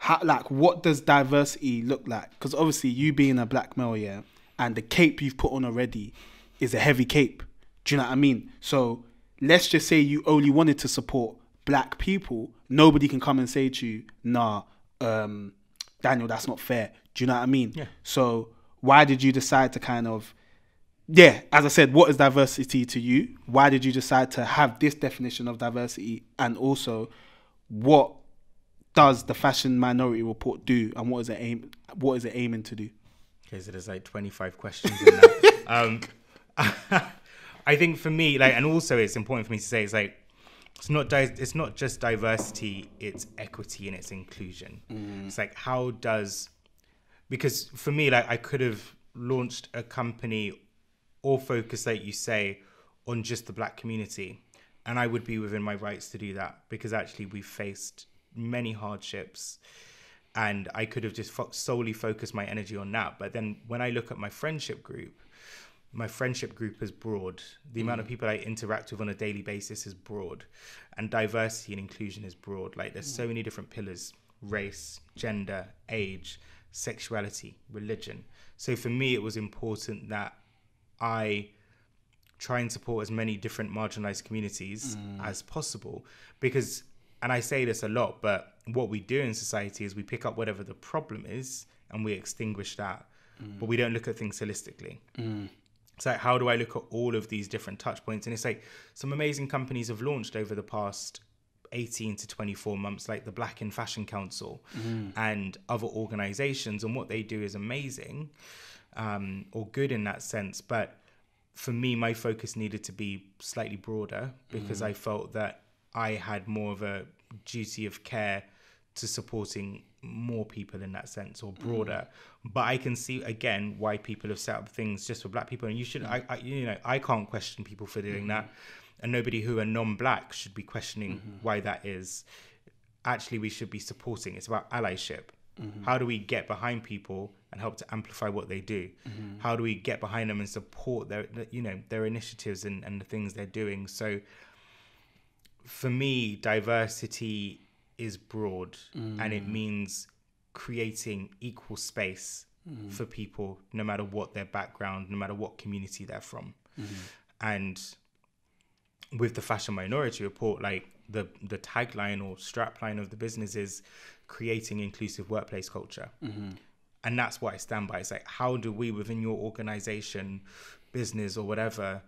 how, like, what does diversity look like? Because obviously you being a black male, yeah, and the cape you've put on already is a heavy cape. Do you know what I mean? So let's just say you only wanted to support black people. Nobody can come and say to you, nah, Daniel, that's not fair. Do you know what I mean? Yeah. So why did you decide to kind of, yeah, as I said, what is diversity to you? Why did you decide to have this definition of diversity? And also, what does the Fashion Minority Report do, and what is it aiming to do? Okay, so there's like 25 questions in that. I think for me, like, and also it's important for me to say, it's like, it's not just diversity, it's equity and it's inclusion. It's like, because for me, like, I could have launched a company or focused, like you say, on just the black community, and I would be within my rights to do that, because actually we've faced many hardships, and I could have just solely focused my energy on that. But then when I look at my friendship group is broad. The amount of people I interact with on a daily basis is broad, and diversity and inclusion is broad. Like, there's so many different pillars: race, gender, age, sexuality, religion. So for me, it was important that I try and support as many different marginalized communities as possible, because, and I say this a lot, but what we do in society is we pick up whatever the problem is and we extinguish that, but we don't look at things holistically. It's like, how do I look at all of these different touch points? And it's like, some amazing companies have launched over the past 18 to 24 months, like the Black in Fashion Council and other organizations, and what they do is amazing, or good in that sense. But for me, my focus needed to be slightly broader, because I felt that I had more of a duty of care to supporting more people in that sense, or broader. But I can see again why people have set up things just for black people, and you should, I can't question people for doing that, and nobody who are non-black should be questioning why that is. Actually, we should be supporting. It's about allyship. How do we get behind people and help to amplify what they do? How do we get behind them and support their initiatives and the things they're doing? So for me, diversity is broad, and it means creating equal space for people, no matter what their background, no matter what community they're from. And with the Fashion Minority Report, like the tagline or strapline of the business is creating inclusive workplace culture. And that's what I stand by. It's like, how do we within your organization, business or whatever,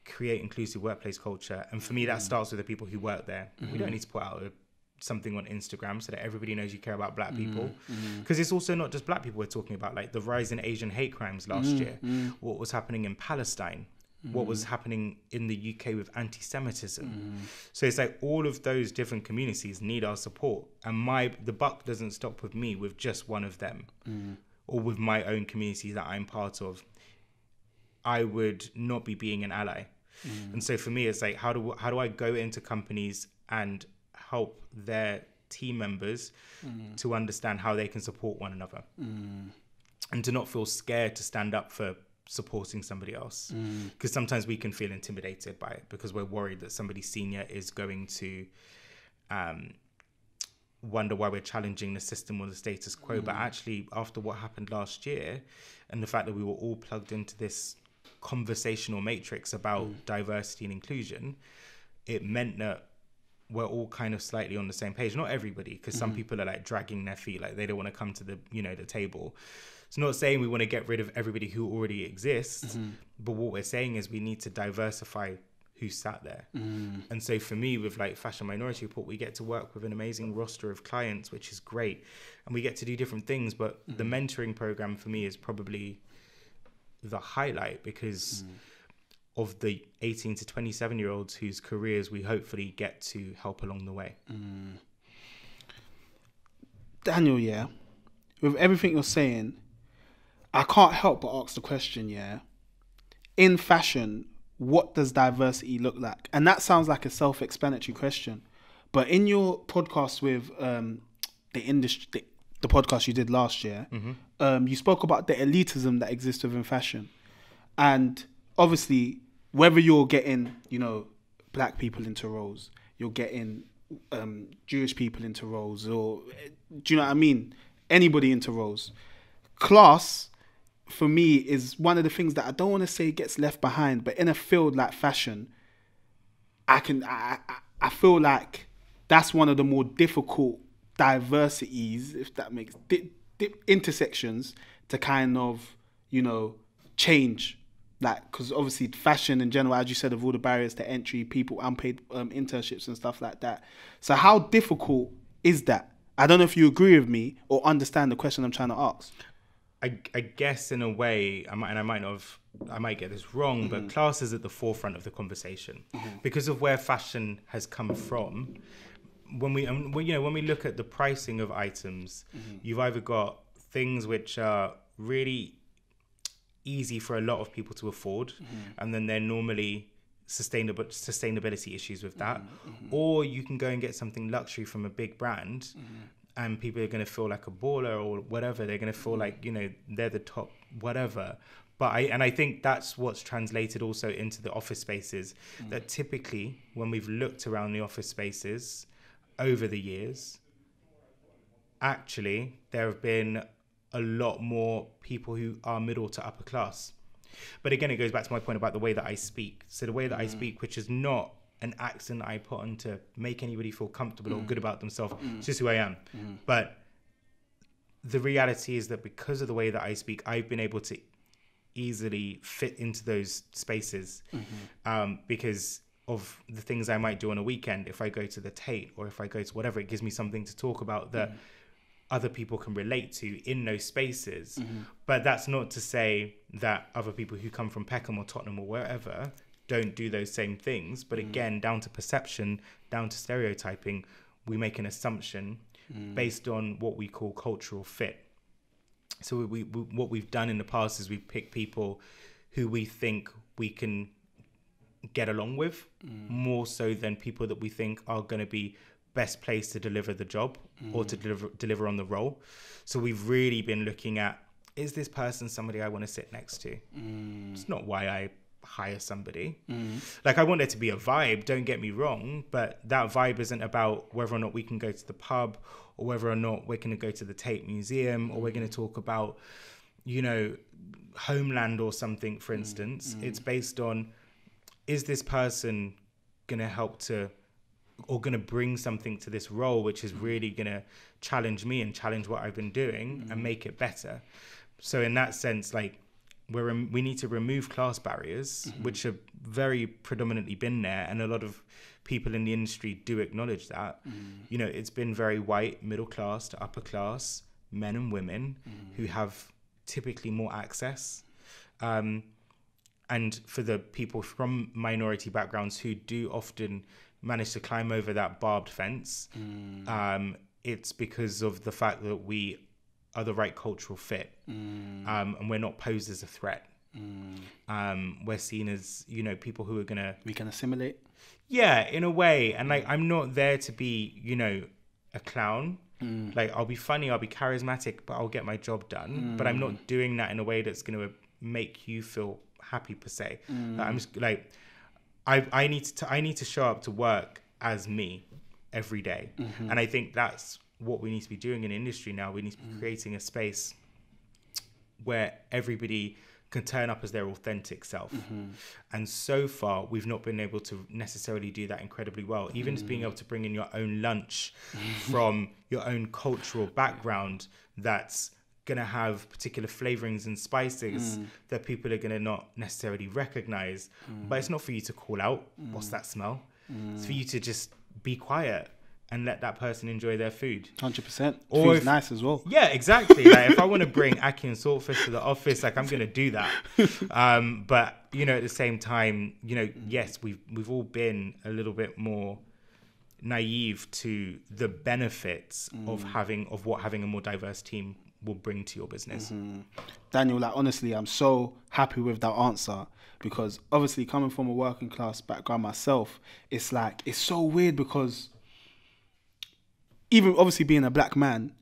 create inclusive workplace culture? And for me, that starts with the people who work there. We don't need to put out something on Instagram so that everybody knows you care about black people, because it's also not just black people we're talking about, like the rise in Asian hate crimes last year, what was happening in Palestine, what was happening in the UK with anti-Semitism. So it's like all of those different communities need our support, and the buck doesn't stop with me with just one of them, or with my own community that I'm part of. I would not be being an ally. And so for me, it's like, how do I go into companies and help their team members to understand how they can support one another, and to not feel scared to stand up for supporting somebody else, because sometimes we can feel intimidated by it because we're worried that somebody senior is going to wonder why we're challenging the system or the status quo. But actually, after what happened last year and the fact that we were all plugged into this conversational matrix about diversity and inclusion, it meant that we're all kind of slightly on the same page. Not everybody, because some people are like dragging their feet, like they don't want to come to the table. It's not saying we want to get rid of everybody who already exists, but what we're saying is we need to diversify who sat there. And so for me, with like Fashion Minority Report, we get to work with an amazing roster of clients, which is great, and we get to do different things. But the mentoring program for me is probably the highlight, because of the 18 to 27 year olds whose careers we hopefully get to help along the way. Daniel, yeah, with everything you're saying, I can't help but ask the question, yeah, in fashion, what does diversity look like? And that sounds like a self-explanatory question, but in your podcast with the podcast you did last year, you spoke about the elitism that exists within fashion. And obviously, whether you're getting, black people into roles, you're getting Jewish people into roles, or do you know what I mean? Anybody into roles. Class, for me, is one of the things that I don't want to say gets left behind, but in a field like fashion, I feel like that's one of the more difficult diversities, if that makes intersections to kind of, you know, change. Like, because obviously fashion in general, as you said, of all the barriers to entry, people, unpaid internships and stuff like that. So how difficult is that? I don't know if you agree with me or understand the question I'm trying to ask. I guess in a way, I might get this wrong, but class is at the forefront of the conversation because of where fashion has come from. When we look at the pricing of items, you've either got things which are really easy for a lot of people to afford, and then they're normally sustainability issues with that, or you can go and get something luxury from a big brand, and people are going to feel like a baller or whatever. They're going to feel like, you know, they're the top whatever. But I think that's what's translated also into the office spaces, that typically when we've looked around the office spaces over the years, actually there have been a lot more people who are middle to upper class. But again, it goes back to my point about the way that I speak. So the way that I speak, which is not an accent I put on to make anybody feel comfortable or good about themselves, it's just who I am. But the reality is that because of the way that I speak, I've been able to easily fit into those spaces because of the things I might do on a weekend. If I go to the Tate or if I go to whatever, it gives me something to talk about that other people can relate to in those spaces. But that's not to say that other people who come from Peckham or Tottenham or wherever don't do those same things. But again, down to perception, down to stereotyping, we make an assumption based on what we call cultural fit. So what we've done in the past is we've picked people who we think we can get along with more so than people that we think are going to be best placed to deliver the job or to deliver on the role. So we've really been looking at, is this person somebody I want to sit next to? It's not why I hire somebody. Like, I want there to be a vibe, don't get me wrong, but that vibe isn't about whether or not we can go to the pub or whether or not we're going to go to the Tate Museum or we're going to talk about, you know, Homeland or something, for instance. It's based on, is this person going to help to, or going to bring something to this role which is really going to challenge me and challenge what I've been doing and make it better. So in that sense, like, we need to remove class barriers, which have very predominantly been there, and a lot of people in the industry do acknowledge that. You know, it's been very white, middle class to upper class, men and women who have typically more access. And for the people from minority backgrounds who do often manage to climb over that barbed fence, it's because of the fact that we are the right cultural fit, and we're not posed as a threat. We're seen as, you know, people who are we can assimilate. Yeah, in a way. And like, I'm not there to be, you know, a clown. Like, I'll be funny, I'll be charismatic, but I'll get my job done. But I'm not doing that in a way that's going to make you feel happy per se. Like, I'm just like, I need to show up to work as me every day. And I think that's what we need to be doing in industry now. We need to be creating a space where everybody can turn up as their authentic self. And so far, we've not been able to necessarily do that incredibly well. Even just being able to bring in your own lunch from your own cultural background that's going to have particular flavorings and spices that people are going to not necessarily recognize. But it's not for you to call out, what's that smell? It's for you to just be quiet and let that person enjoy their food. 100%. Or Food's nice as well. Yeah, exactly. Like, if I want to bring ackee and saltfish to the office, like, I'm going to do that. But, you know, at the same time, you know, yes, we've all been a little bit more naive to the benefits of what having a more diverse team will bring to your business. Daniel, like, honestly, I'm so happy with that answer, because obviously coming from a working class background myself, it's like, it's so weird because even obviously being a black man,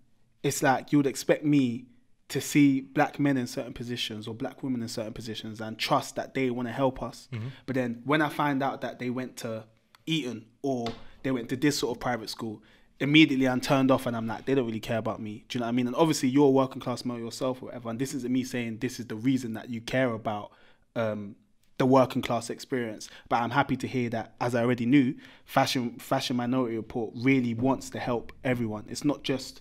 it's like you would expect me to see black men in certain positions or black women in certain positions and trust that they want to help us. But then when I find out that they went to Eton or they went to this sort of private school. Immediately I'm turned off and I'm like, they don't really care about me. Do you know what I mean? And obviously you're a working class male yourself or whatever, and this isn't me saying this is the reason that you care about the working class experience. But I'm happy to hear that, as I already knew, Fashion Minority Report really wants to help everyone. It's not just,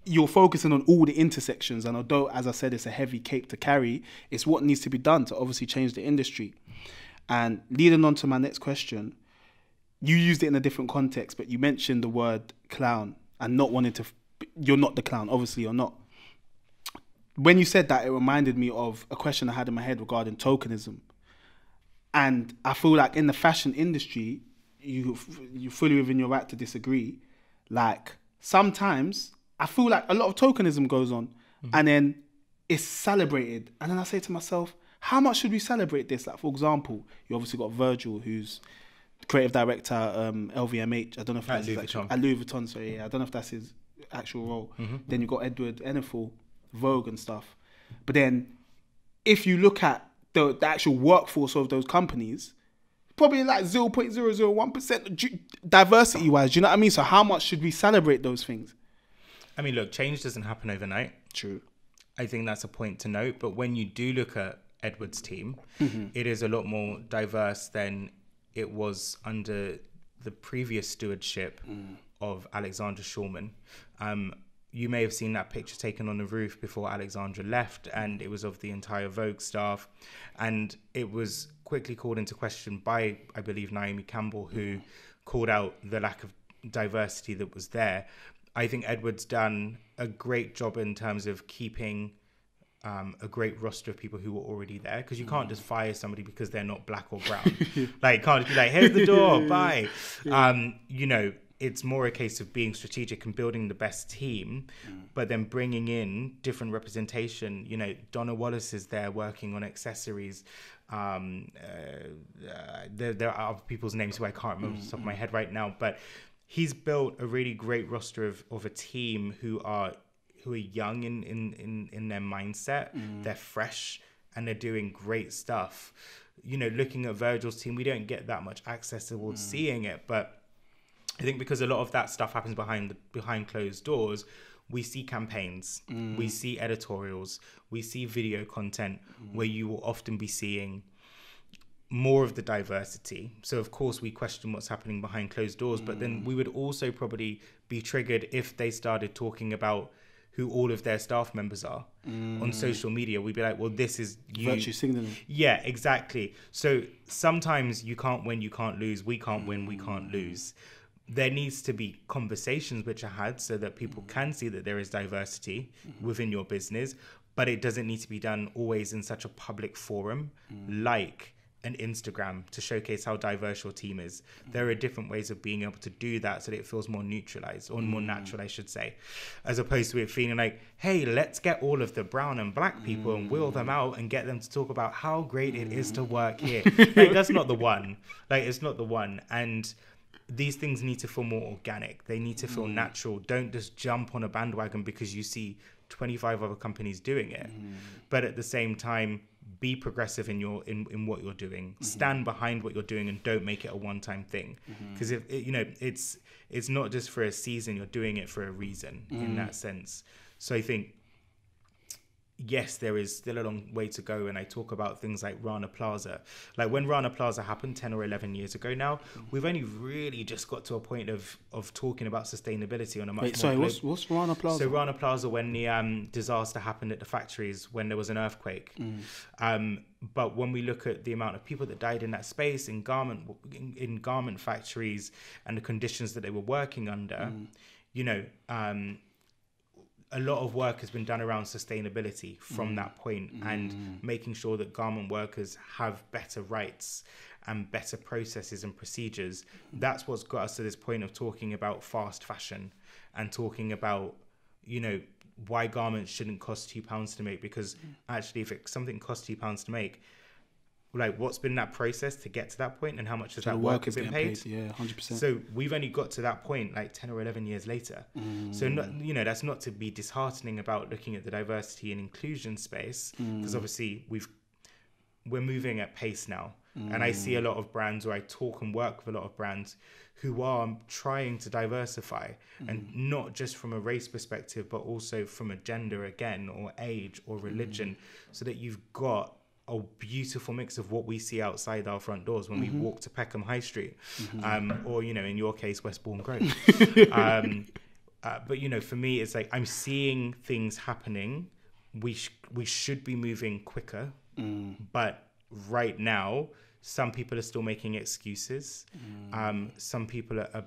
you're focusing on all the intersections, and although, as I said, it's a heavy cape to carry, it's what needs to be done to obviously change the industry. And leading on to my next question, you used it in a different context, but you mentioned the word clown and not wanting to, you're not the clown, obviously you're not. When you said that, it reminded me of a question I had in my head regarding tokenism. And I feel like in the fashion industry, you're fully within your right to disagree. Like, sometimes I feel like a lot of tokenism goes on and then it's celebrated. And then I say to myself, how much should we celebrate this? Like, for example, you obviously got Virgil, who's creative director, LVMH. I don't know if that's at Louis Vuitton. So yeah, I don't know if that's his actual role. Then you got Edward Enninful, Vogue and stuff. But then if you look at the actual workforce of those companies, probably like 0.001% diversity wise. Do you know what I mean? So how much should we celebrate those things? I mean, look, change doesn't happen overnight. True. I think that's a point to note. But when you do look at Edward's team, it is a lot more diverse than it was under the previous stewardship of Alexandra Shulman. You may have seen that picture taken on the roof before Alexandra left, and it was of the entire Vogue staff. And it was quickly called into question by, I believe, Naomi Campbell, who called out the lack of diversity that was there. I think Edward's done a great job in terms of keeping a great roster of people who were already there, because you can't just fire somebody because they're not black or brown. Like, you can't just be like, here's the door, bye. You know, it's more a case of being strategic and building the best team, but then bringing in different representation. You know, Donna Wallace is there working on accessories. There are other people's names who I can't remember off the top of my head right now, but he's built a really great roster of a team who are young in their mindset. They're fresh and they're doing great stuff. You know, looking at Virgil's team, we don't get that much access towards seeing it, but I think because a lot of that stuff happens behind closed doors, we see campaigns, we see editorials, we see video content where you will often be seeing more of the diversity. So of course we question what's happening behind closed doors, but then we would also probably be triggered if they started talking about who all of their staff members are on social media. We'd be like, well, this is you. Virtue signaling. Yeah, exactly. So sometimes you can't win, you can't lose. We can't win, we can't lose. There needs to be conversations which are had so that people can see that there is diversity within your business, but it doesn't need to be done always in such a public forum like an Instagram to showcase how diverse your team is. There are different ways of being able to do that so that it feels more neutralized, or more natural, I should say, as opposed to it feeling like, hey, let's get all of the brown and black people and wheel them out and get them to talk about how great it is to work here. Like, that's not the one. Like, it's not the one. And these things need to feel more organic. They need to feel natural. Don't just jump on a bandwagon because you see 25 other companies doing it. But at the same time, be progressive in what you're doing. Stand behind what you're doing and don't make it a one-time thing. Because if you know, it's not just for a season. You're doing it for a reason in that sense. So I think, yes, there is still a long way to go. And I talk about things like Rana Plaza. Like when Rana Plaza happened 10 or 11 years ago now, we've only really just got to a point of talking about sustainability on a much more... What's Rana Plaza? So Rana Plaza, when the disaster happened at the factories, when there was an earthquake. But when we look at the amount of people that died in that space in garment factories and the conditions that they were working under, you know, a lot of work has been done around sustainability from that point, and making sure that garment workers have better rights and better processes and procedures. That's what's got us to this point of talking about fast fashion and talking about, you know, why garments shouldn't cost £2 to make, because actually if something costs £2 to make, like, what's been that process to get to that point, and how much has that work been paid? Yeah, 100%. So we've only got to that point like 10 or 11 years later. So not, you know, that's not to be disheartening about looking at the diversity and inclusion space, because obviously we're moving at pace now. And I see a lot of brands, or I talk and work with a lot of brands who are trying to diversify, and not just from a race perspective, but also from a gender again, or age, or religion, so that you've got a beautiful mix of what we see outside our front doors when we walk to Peckham High Street, or, you know, in your case, Westbourne Grove. But, you know, for me, it's like I'm seeing things happening. We should be moving quicker, but right now, some people are still making excuses. Some people are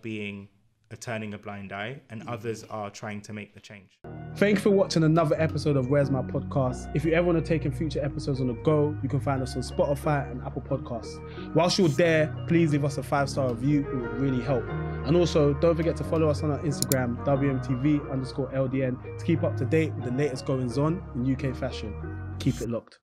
turning a blind eye, and others are trying to make the change. Thank you for watching another episode of Where's My Podcast. If you ever want to take in future episodes on the go, you can find us on Spotify and Apple Podcasts. Whilst you're there, please leave us a 5-star review. It would really help. And also, don't forget to follow us on our Instagram, WMTV_LDN, to keep up to date with the latest goings on in UK fashion. Keep it locked.